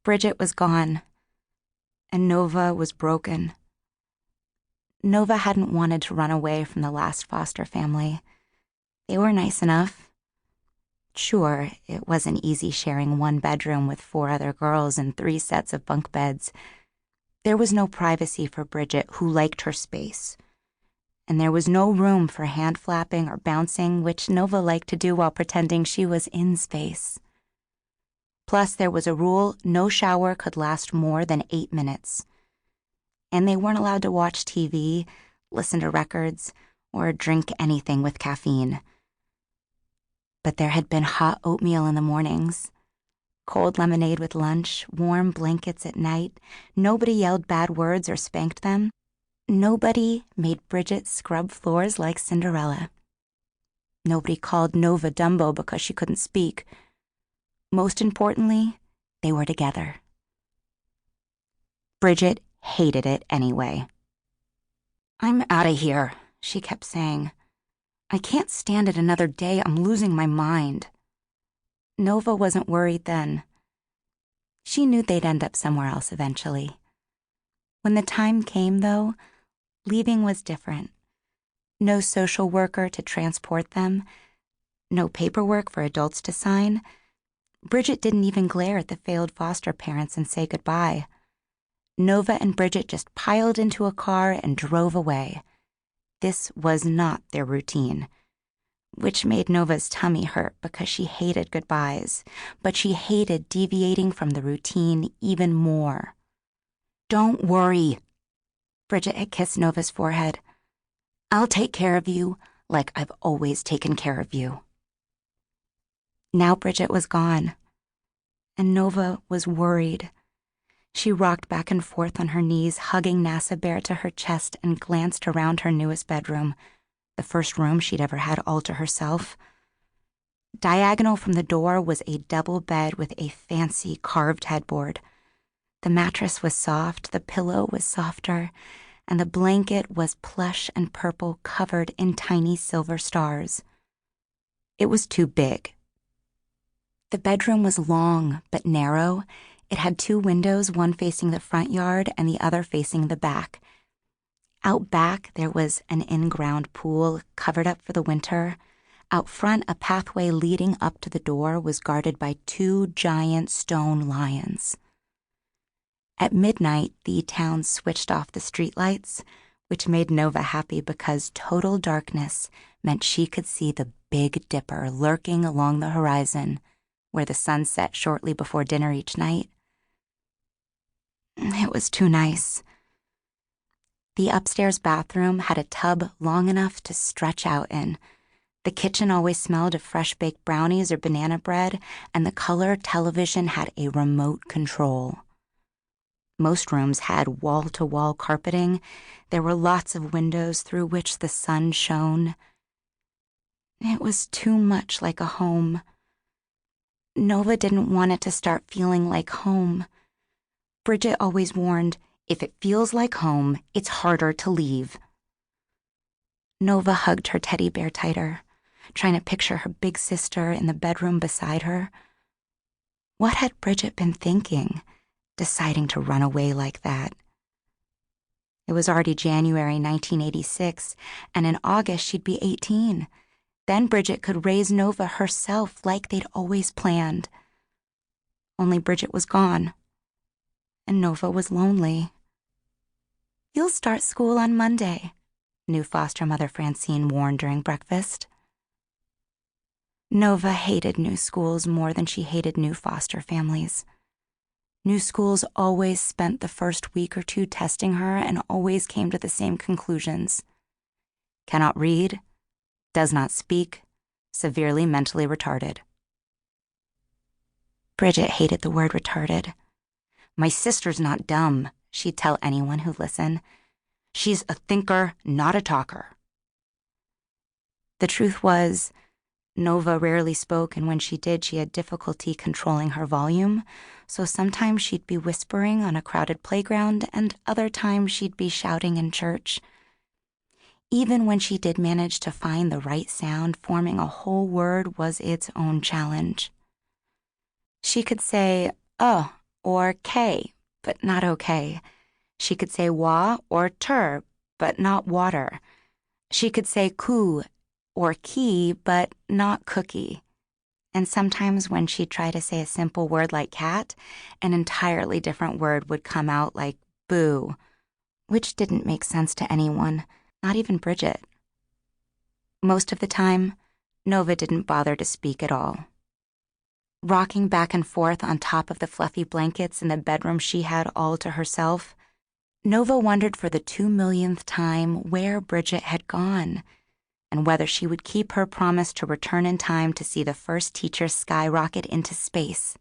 Bridget was gone, and Nova was broken. Nova hadn't wanted to run away from the last foster family. They were nice enough. Sure, it wasn't easy sharing one bedroom with 4 other girls and 3 sets of bunk beds. There was no privacy for Bridget, who liked her space. And there was no room for hand flapping or bouncing, which Nova liked to do while pretending she was in space. Plus, there was a rule no shower could last more than 8 minutes. And they weren't allowed to watch TV, listen to records, or drink anything with caffeine. But there had been hot oatmeal in the mornings, cold lemonade with lunch, warm blankets at night. Nobody yelled bad words or spanked them. Nobody made Bridget scrub floors like Cinderella. Nobody called Nova Dumbo because she couldn't speak. Most importantly, they were together. Bridget hated it anyway. "I'm out of here," she kept saying. "I can't stand it another day. I'm losing my mind." Nova wasn't worried then. She knew they'd end up somewhere else eventually. When the time came, though, leaving was different. No social worker to transport them, no paperwork for adults to sign. Bridget didn't even glare at the failed foster parents and say goodbye. Nova and Bridget just piled into a car and drove away. This was not their routine, which made Nova's tummy hurt because she hated goodbyes, but she hated deviating from the routine even more. "Don't worry," Bridget had kissed Nova's forehead. "I'll take care of you like I've always taken care of you." Now Bridget was gone, and Nova was worried. She rocked back and forth on her knees, hugging NASA Bear to her chest, and glanced around her newest bedroom, the first room she'd ever had all to herself. Diagonal from the door was a double bed with a fancy carved headboard. The mattress was soft, the pillow was softer, and the blanket was plush and purple, covered in tiny silver stars. It was too big. The bedroom was long but narrow. It had 2 windows, one facing the front yard and the other facing the back. Out back, there was an in-ground pool covered up for the winter. Out front, a pathway leading up to the door was guarded by 2 giant stone lions. At midnight, the town switched off the streetlights, which made Nova happy because total darkness meant she could see the Big Dipper lurking along the horizon, where the sun set shortly before dinner each night. It was too nice. The upstairs bathroom had a tub long enough to stretch out in. The kitchen always smelled of fresh baked brownies or banana bread, and the color television had a remote control. Most rooms had wall-to-wall carpeting. There were lots of windows through which the sun shone. It was too much like a home. Nova didn't want it to start feeling like home. Bridget always warned, if it feels like home, it's harder to leave. Nova hugged her teddy bear tighter, trying to picture her big sister in the bedroom beside her. What had Bridget been thinking, deciding to run away like that? It was already January 1986, and in August she'd be 18. Then Bridget could raise Nova herself like they'd always planned. Only Bridget was gone, and Nova was lonely. "You'll start school on Monday," new foster mother Francine warned during breakfast. Nova hated new schools more than she hated new foster families. New schools always spent the first week or 2 testing her and always came to the same conclusions. Cannot read, does not speak, severely mentally retarded. Bridget hated the word retarded. "My sister's not dumb," she'd tell anyone who listened. "She's a thinker, not a talker." The truth was, Nova rarely spoke, and when she did, she had difficulty controlling her volume, so sometimes she'd be whispering on a crowded playground, and other times she'd be shouting in church. Even when she did manage to find the right sound, forming a whole word was its own challenge. She could say, "Oh, or K, but not okay. She could say wa or tur, but not water. She could say ku or key, but not cookie. And sometimes when she'd try to say a simple word like cat, an entirely different word would come out like boo, which didn't make sense to anyone, not even Bridget. Most of the time, Nova didn't bother to speak at all. Rocking back and forth on top of the fluffy blankets in the bedroom she had all to herself, Nova wondered for the 2 millionth time where Bridget had gone, and whether she would keep her promise to return in time to see the first teacher skyrocket into space.